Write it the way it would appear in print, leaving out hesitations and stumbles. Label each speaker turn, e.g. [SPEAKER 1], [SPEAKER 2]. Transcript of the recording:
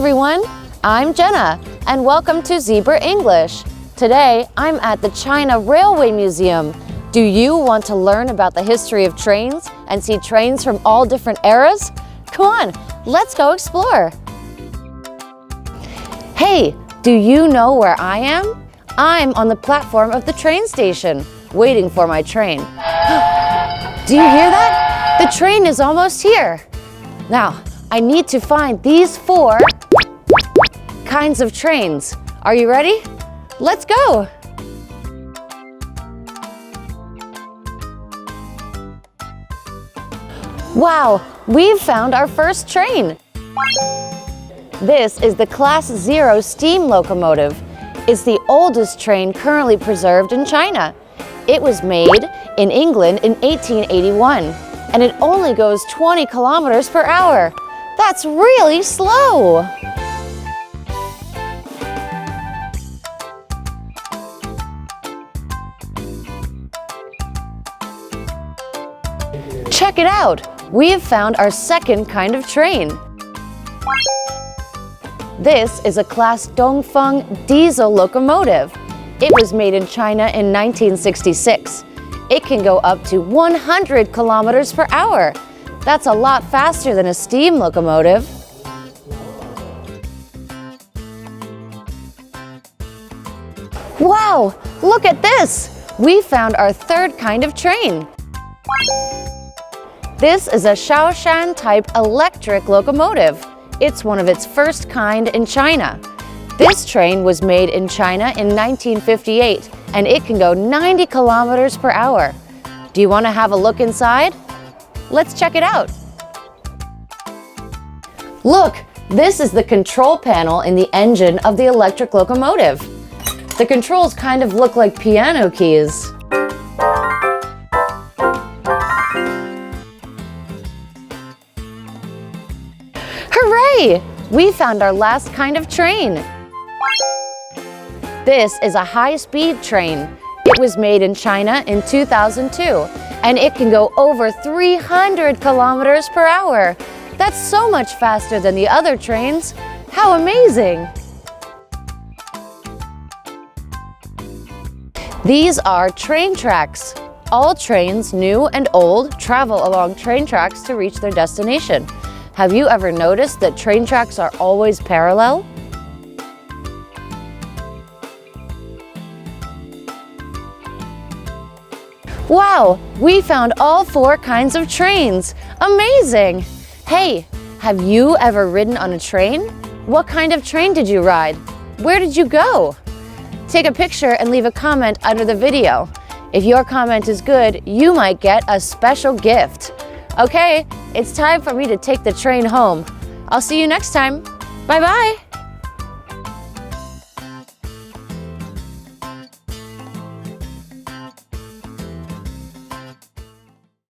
[SPEAKER 1] everyone, I'm Jenna and welcome to Zebra English. Today I'm at the China Railway Museum. Do you want to learn about the history of trains and see trains from all different eras? Come on, let's go explore. Hey, do you know where I am? I'm on the platform of the train station, waiting for my train. Do you hear that? The train is almost here. Now, I need to find these 4 kinds of trains. Are you ready? Let's go! Wow, we've found our first train! This is the Class 0 steam locomotive. It's the oldest train currently preserved in China. It was made in England in 1881, and it only goes 20 kilometers per hour. That's really slow! Check it out! We have found our second kind of train. This is a Class Dongfeng diesel locomotive. It was made in China in 1966. It can go up to 100 kilometers per hour. That's a lot faster than a steam locomotive. Wow, look at this! We found our third kind of train. This is a Shaoshan-type electric locomotive. It's one of its first kind in China. This train was made in China in 1958, and it can go 90 kilometers per hour. Do you want to have a look inside? Let's check it out. Look, this is the control panel in the engine of the electric locomotive. The controls kind of look like piano keys. Hooray! We found our last kind of train. This is a high-speed train. It was made in China in 2002, and it can go over 300 kilometers per hour. That's so much faster than the other trains. How amazing! These are train tracks. All trains, new and old, travel along train tracks to reach their destination. Have you ever noticed that train tracks are always parallel? Wow, we found all 4 kinds of trains. Amazing! Hey, have you ever ridden on a train? What kind of train did you ride? Where did you go? Take a picture and leave a comment under the video. If your comment is good, you might get a special gift. Okay, it's time for me to take the train home. I'll see you next time. Bye-bye!